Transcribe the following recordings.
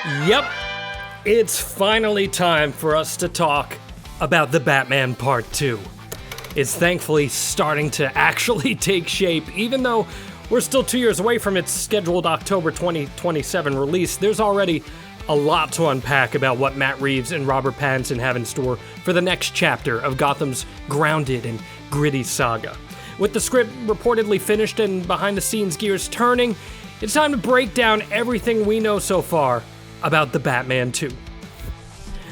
Yep, it's finally time for us to talk about The Batman Part 2. It's thankfully starting to actually take shape, even though we're still 2 years away from its scheduled October 2027 release. There's already a lot to unpack about what Matt Reeves and Robert Pattinson have in store for the next chapter of Gotham's grounded and gritty saga. With the script reportedly finished and behind-the-scenes gears turning, it's time to break down everything we know so far about The Batman 2.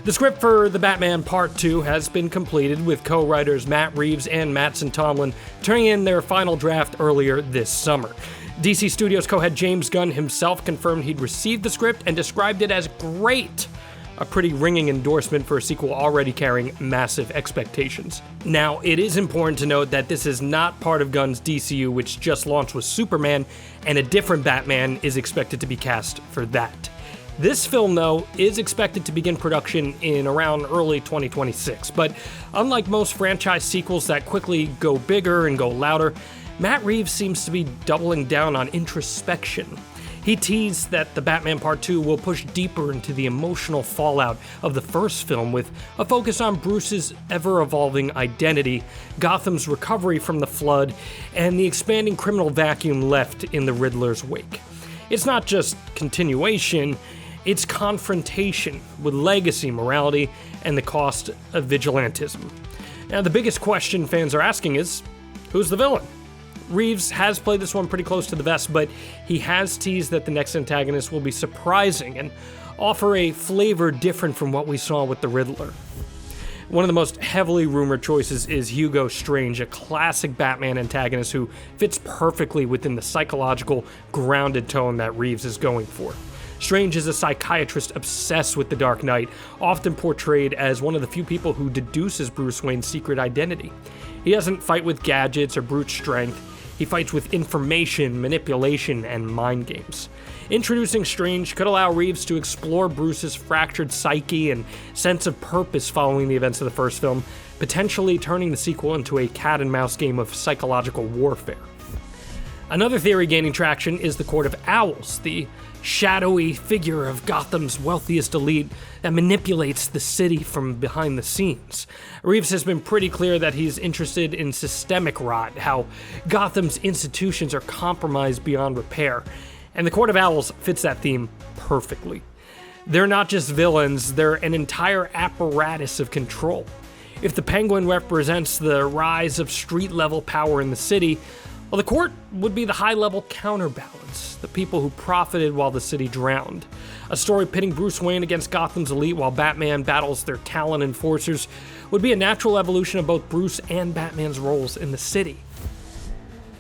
The script for The Batman Part 2 has been completed, with co-writers Matt Reeves and Matt Tomlin turning in their final draft earlier this summer. DC Studios co-head James Gunn himself confirmed he'd received the script and described it as great, a pretty ringing endorsement for a sequel already carrying massive expectations. Now, it is important to note that this is not part of Gunn's DCU, which just launched with Superman, and a different Batman is expected to be cast for that. This film, though, is expected to begin production in around early 2026, but unlike most franchise sequels that quickly go bigger and go louder, Matt Reeves seems to be doubling down on introspection. He teased that The Batman Part 2 will push deeper into the emotional fallout of the first film, with a focus on Bruce's ever-evolving identity, Gotham's recovery from the flood, and the expanding criminal vacuum left in the Riddler's wake. It's not just continuation, it's confrontation with legacy, morality, and the cost of vigilantism. Now, the biggest question fans are asking is, who's the villain? Reeves has played this one pretty close to the vest, but he has teased that the next antagonist will be surprising and offer a flavor different from what we saw with the Riddler. One of the most heavily rumored choices is Hugo Strange, a classic Batman antagonist who fits perfectly within the psychological, grounded tone that Reeves is going for. Strange is a psychiatrist obsessed with the Dark Knight, often portrayed as one of the few people who deduces Bruce Wayne's secret identity. He doesn't fight with gadgets or brute strength, he fights with information, manipulation, and mind games. Introducing Strange could allow Reeves to explore Bruce's fractured psyche and sense of purpose following the events of the first film, potentially turning the sequel into a cat-and-mouse game of psychological warfare. Another theory gaining traction is the Court of Owls, the shadowy figure of Gotham's wealthiest elite that manipulates the city from behind the scenes. Reeves has been pretty clear that he's interested in systemic rot, how Gotham's institutions are compromised beyond repair, and the Court of Owls fits that theme perfectly. They're not just villains, they're an entire apparatus of control. If the Penguin represents the rise of street-level power in the city, well, the court would be the high-level counterbalance, the people who profited while the city drowned. A story pitting Bruce Wayne against Gotham's elite while Batman battles their Talon enforcers would be a natural evolution of both Bruce and Batman's roles in the city.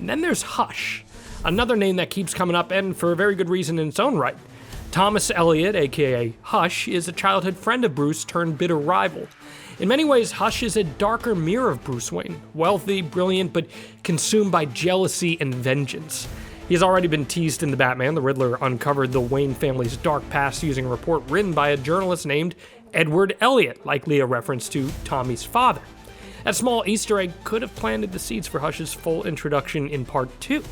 And then there's Hush, another name that keeps coming up, and for a very good reason in its own right. Thomas Elliot, aka Hush, is a childhood friend of Bruce turned bitter rival. In many ways, Hush is a darker mirror of Bruce Wayne, wealthy, brilliant, but consumed by jealousy and vengeance. He has already been teased in The Batman. The Riddler uncovered the Wayne family's dark past using a report written by a journalist named Edward Elliot, likely a reference to Tommy's father. That small Easter egg could have planted the seeds for Hush's full introduction in Part 2.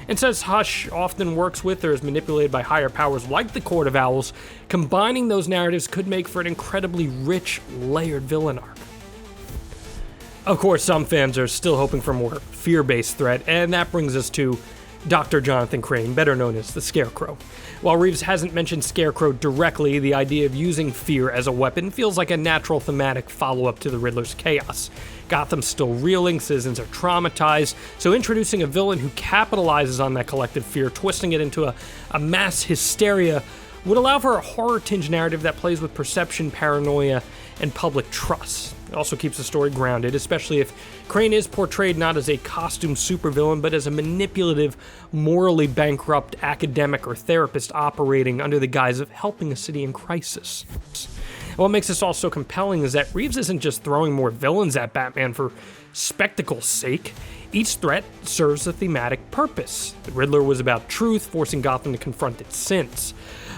And since Hush often works with or is manipulated by higher powers like the Court of Owls, combining those narratives could make for an incredibly rich, layered villain arc. Of course, some fans are still hoping for a more fear-based threat, and that brings us to Dr. Jonathan Crane, better known as the Scarecrow. While Reeves hasn't mentioned Scarecrow directly, the idea of using fear as a weapon feels like a natural thematic follow-up to the Riddler's chaos. Gotham's still reeling, citizens are traumatized, so introducing a villain who capitalizes on that collective fear, twisting it into a mass hysteria, would allow for a horror-tinged narrative that plays with perception, paranoia, and public trust. It also keeps the story grounded, especially if Crane is portrayed not as a costume supervillain, but as a manipulative, morally bankrupt academic or therapist operating under the guise of helping a city in crisis. What makes this all so compelling is that Reeves isn't just throwing more villains at Batman for spectacle's sake. Each threat serves a thematic purpose. The Riddler was about truth, forcing Gotham to confront its sins.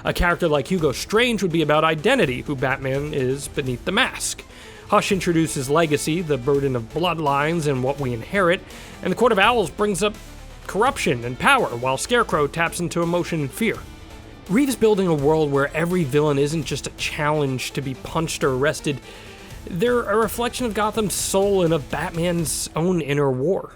A character like Hugo Strange would be about identity, who Batman is beneath the mask. Hush introduces legacy, the burden of bloodlines and what we inherit, and the Court of Owls brings up corruption and power, while Scarecrow taps into emotion and fear. Reeves building a world where every villain isn't just a challenge to be punched or arrested. They're a reflection of Gotham's soul and of Batman's own inner war.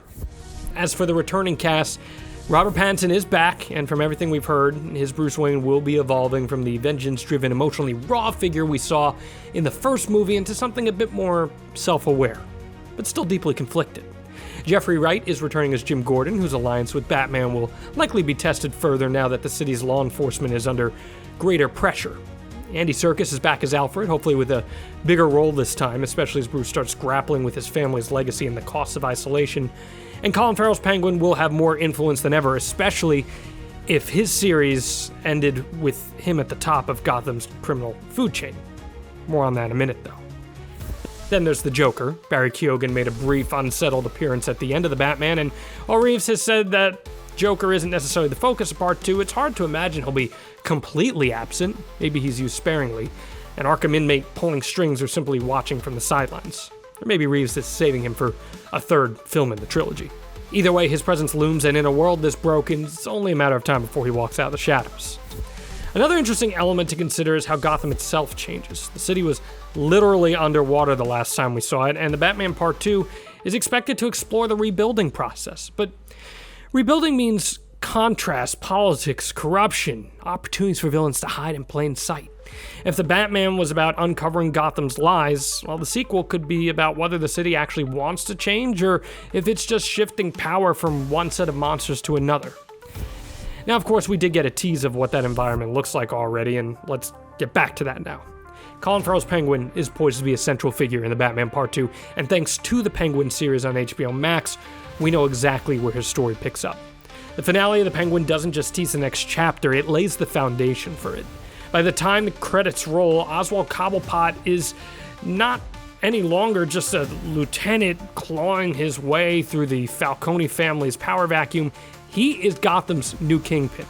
As for the returning cast, Robert Pattinson is back, and from everything we've heard, his Bruce Wayne will be evolving from the vengeance-driven, emotionally raw figure we saw in the first movie into something a bit more self-aware, but still deeply conflicted. Jeffrey Wright is returning as Jim Gordon, whose alliance with Batman will likely be tested further now that the city's law enforcement is under greater pressure. Andy Serkis is back as Alfred, hopefully with a bigger role this time, especially as Bruce starts grappling with his family's legacy and the costs of isolation. And Colin Farrell's Penguin will have more influence than ever, especially if his series ended with him at the top of Gotham's criminal food chain. More on that in a minute, though. Then there's the Joker. Barry Keoghan made a brief, unsettled appearance at the end of the Batman, and while Reeves has said that Joker isn't necessarily the focus of Part 2, it's hard to imagine he'll be completely absent. Maybe he's used sparingly. An Arkham inmate pulling strings or simply watching from the sidelines. Or maybe Reeves is saving him for a third film in the trilogy. Either way, his presence looms, and in a world this broken, it's only a matter of time before he walks out of the shadows. Another interesting element to consider is how Gotham itself changes. The city was literally underwater the last time we saw it, and the Batman Part 2 is expected to explore the rebuilding process. But rebuilding means contrast, politics, corruption, opportunities for villains to hide in plain sight. If the Batman was about uncovering Gotham's lies, well, the sequel could be about whether the city actually wants to change or if it's just shifting power from one set of monsters to another. Now, of course, we did get a tease of what that environment looks like already, and let's get back to that now. Colin Farrell's Penguin is poised to be a central figure in the Batman Part 2, and thanks to the Penguin series on HBO Max, we know exactly where his story picks up. The finale of the Penguin doesn't just tease the next chapter, it lays the foundation for it. By the time the credits roll, Oswald Cobblepot is not any longer just a lieutenant clawing his way through the Falcone family's power vacuum. He is Gotham's new kingpin.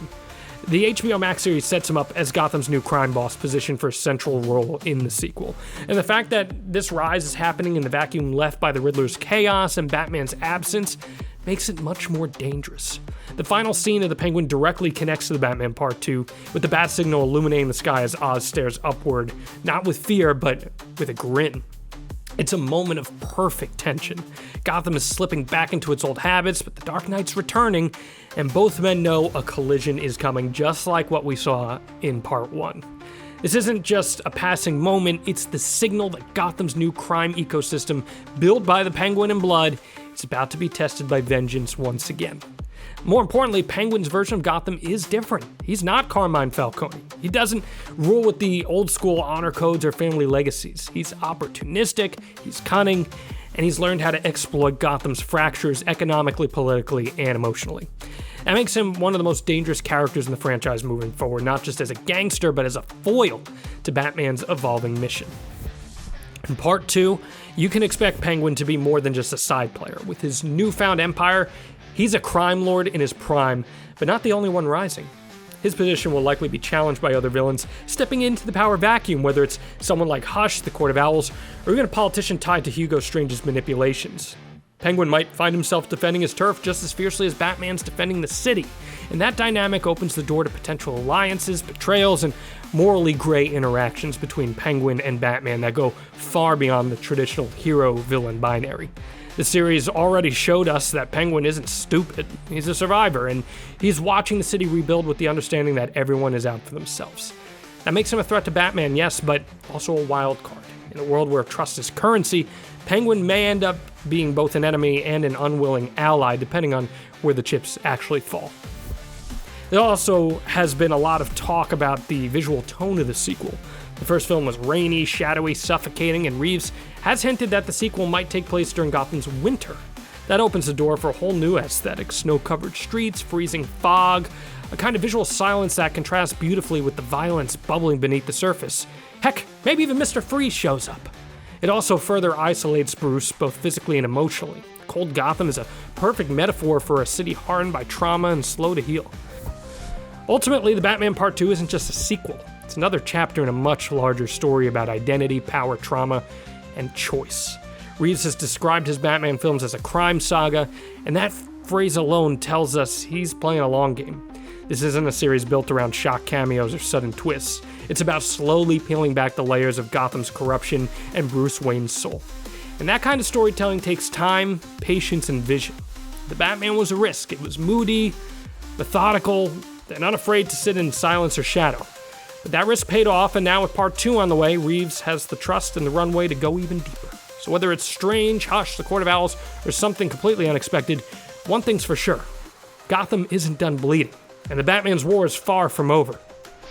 The HBO Max series sets him up as Gotham's new crime boss, positioned for a central role in the sequel. And the fact that this rise is happening in the vacuum left by the Riddler's chaos and Batman's absence makes it much more dangerous. The final scene of the Penguin directly connects to the Batman Part 2, with the bat signal illuminating the sky as Oz stares upward, not with fear, but with a grin. It's a moment of perfect tension. Gotham is slipping back into its old habits, but the Dark Knight's returning, and both men know a collision is coming, just like what we saw in Part 1. This isn't just a passing moment, it's the signal that Gotham's new crime ecosystem, built by the Penguin and blood, is about to be tested by vengeance once again. More importantly, Penguin's version of Gotham is different. He's not Carmine Falcone. He doesn't rule with the old school honor codes or family legacies. He's opportunistic, he's cunning, and he's learned how to exploit Gotham's fractures economically, politically, and emotionally. That makes him one of the most dangerous characters in the franchise moving forward, not just as a gangster, but as a foil to Batman's evolving mission. In Part 2, you can expect Penguin to be more than just a side player. With his newfound empire, he's a crime lord in his prime, but not the only one rising. His position will likely be challenged by other villains stepping into the power vacuum, whether it's someone like Hush, the Court of Owls, or even a politician tied to Hugo Strange's manipulations. Penguin might find himself defending his turf just as fiercely as Batman's defending the city, and that dynamic opens the door to potential alliances, betrayals, and morally gray interactions between Penguin and Batman that go far beyond the traditional hero-villain binary. The series already showed us that Penguin isn't stupid, he's a survivor, and he's watching the city rebuild with the understanding that everyone is out for themselves. That makes him a threat to Batman, yes, but also a wild card. In a world where trust is currency, Penguin may end up being both an enemy and an unwilling ally, depending on where the chips actually fall. There also has been a lot of talk about the visual tone of the sequel. The first film was rainy, shadowy, suffocating, and Reeves has hinted that the sequel might take place during Gotham's winter. That opens the door for a whole new aesthetic: snow-covered streets, freezing fog, a kind of visual silence that contrasts beautifully with the violence bubbling beneath the surface. Heck, maybe even Mr. Freeze shows up. It also further isolates Bruce, both physically and emotionally. Cold Gotham is a perfect metaphor for a city hardened by trauma and slow to heal. Ultimately, the Batman Part 2 isn't just a sequel. It's another chapter in a much larger story about identity, power, trauma, and choice. Reeves has described his Batman films as a crime saga, and that phrase alone tells us he's playing a long game. This isn't a series built around shock cameos or sudden twists. It's about slowly peeling back the layers of Gotham's corruption and Bruce Wayne's soul. And that kind of storytelling takes time, patience, and vision. The Batman was a risk. It was moody, methodical, and unafraid to sit in silence or shadow. But that risk paid off, and now with part 2 on the way, Reeves has the trust and the runway to go even deeper. So whether it's Strange, Hush, The Court of Owls, or something completely unexpected, one thing's for sure. Gotham isn't done bleeding, and the Batman's war is far from over.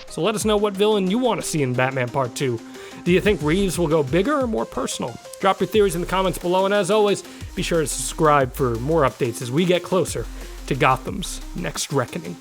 So let us know what villain you want to see in Batman Part 2. Do you think Reeves will go bigger or more personal? Drop your theories in the comments below, and as always, be sure to subscribe for more updates as we get closer to Gotham's next reckoning.